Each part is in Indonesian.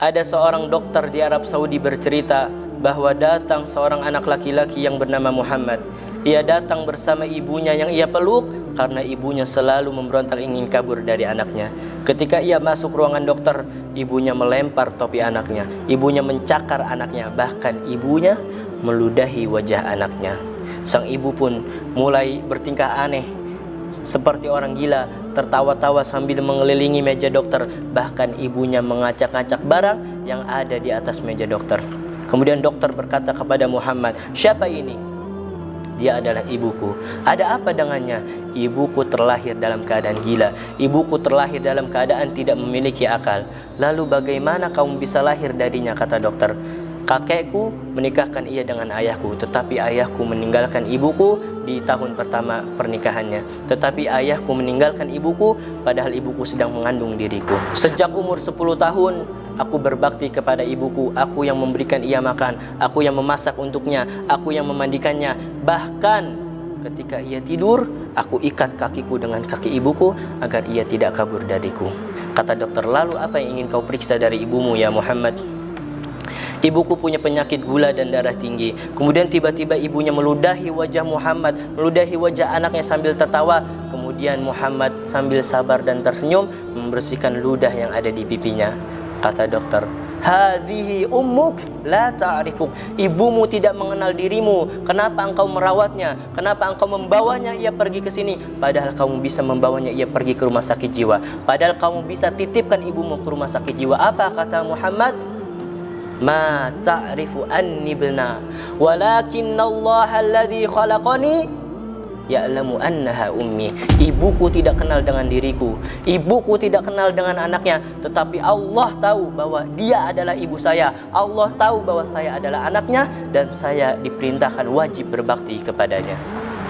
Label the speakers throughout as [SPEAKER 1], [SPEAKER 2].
[SPEAKER 1] Ada seorang dokter di Arab Saudi bercerita bahwa datang seorang anak laki-laki yang bernama Muhammad. Ia datang bersama ibunya yang ia peluk karena ibunya selalu memberontak ingin kabur dari anaknya. Ketika ia masuk ruangan dokter, ibunya melempar topi anaknya, ibunya mencakar anaknya, bahkan ibunya meludahi wajah anaknya. Sang ibu pun mulai bertingkah aneh seperti orang gila, tertawa-tawa sambil mengelilingi meja dokter. Bahkan ibunya mengacak-acak barang yang ada di atas meja dokter. Kemudian dokter berkata kepada Muhammad, "Siapa ini?" "Dia adalah ibuku." "Ada apa dengannya?" "Ibuku terlahir dalam keadaan gila. Ibuku terlahir dalam keadaan tidak memiliki akal." "Lalu bagaimana kamu bisa lahir darinya?" kata dokter. "Kakekku menikahkan ia dengan ayahku, tetapi ayahku meninggalkan ibuku di tahun pertama pernikahannya. Tetapi ayahku meninggalkan ibuku padahal ibuku sedang mengandung diriku. Sejak umur 10 tahun aku berbakti kepada ibuku. Aku yang memberikan ia makan, aku yang memasak untuknya, aku yang memandikannya. Bahkan ketika ia tidur, aku ikat kakiku dengan kaki ibuku agar ia tidak kabur dariku." Kata dokter, "Lalu apa yang ingin kau periksa dari ibumu ya Muhammad?" "Ibuku punya penyakit gula dan darah tinggi." Kemudian tiba-tiba ibunya meludahi wajah Muhammad, meludahi wajah anaknya sambil tertawa. Kemudian Muhammad sambil sabar dan tersenyum membersihkan ludah yang ada di pipinya. Kata dokter, "Hadhihi ummuk la ta'rifuk." Ibumu tidak mengenal dirimu. Kenapa engkau merawatnya? Kenapa engkau membawanya ia pergi ke sini? Padahal kamu bisa membawanya ia pergi ke rumah sakit jiwa. Padahal kamu bisa titipkan ibumu ke rumah sakit jiwa. Apa kata Muhammad? "Ma ta'rifu anni ibna, walakinnallaha alladhi khalaqani ya'lamu annaha ummi." Ibuku tidak kenal dengan diriku, ibuku tidak kenal dengan anaknya, tetapi Allah tahu bahwa dia adalah ibu saya. Allah tahu bahwa saya adalah anaknya dan saya diperintahkan wajib berbakti kepadanya.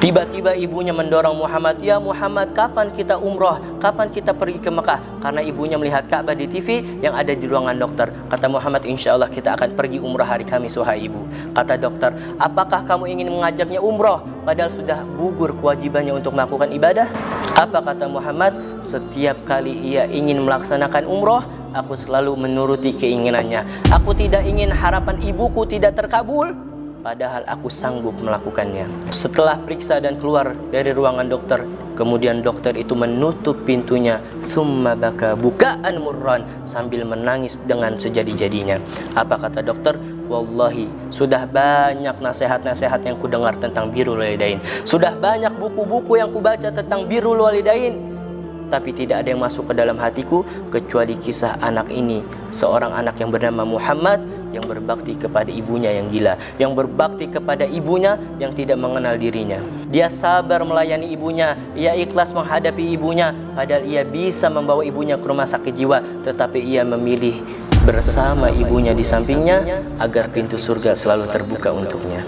[SPEAKER 1] Tiba-tiba ibunya mendorong Muhammad, "Ya Muhammad, kapan kita umroh? Kapan kita pergi ke Mekah?" Karena ibunya melihat Ka'bah di TV yang ada di ruangan dokter. Kata Muhammad, "Insya Allah kita akan pergi umroh hari Kamis, wahai ibu." Kata dokter, "Apakah kamu ingin mengajaknya umroh padahal sudah gugur kewajibannya untuk melakukan ibadah?" Apa kata Muhammad? "Setiap kali ia ingin melaksanakan umroh, aku selalu menuruti keinginannya. Aku tidak ingin harapan ibuku tidak terkabul, padahal aku sanggup melakukannya." Setelah periksa dan keluar dari ruangan dokter, kemudian dokter itu menutup pintunya, summa baka bukaan murran, sambil menangis dengan sejadi-jadinya. Apa kata dokter? "Wallahi, sudah banyak nasihat-nasihat yang kudengar tentang birrul walidain. Sudah banyak buku-buku yang kubaca tentang birrul walidain, tapi tidak ada yang masuk ke dalam hatiku kecuali kisah anak ini, seorang anak yang bernama Muhammad yang berbakti kepada ibunya yang gila, yang berbakti kepada ibunya yang tidak mengenal dirinya. Dia sabar melayani ibunya, ia ikhlas menghadapi ibunya, padahal ia bisa membawa ibunya ke rumah sakit jiwa, tetapi ia memilih bersama ibunya di sampingnya agar pintu surga selalu terbuka untuknya."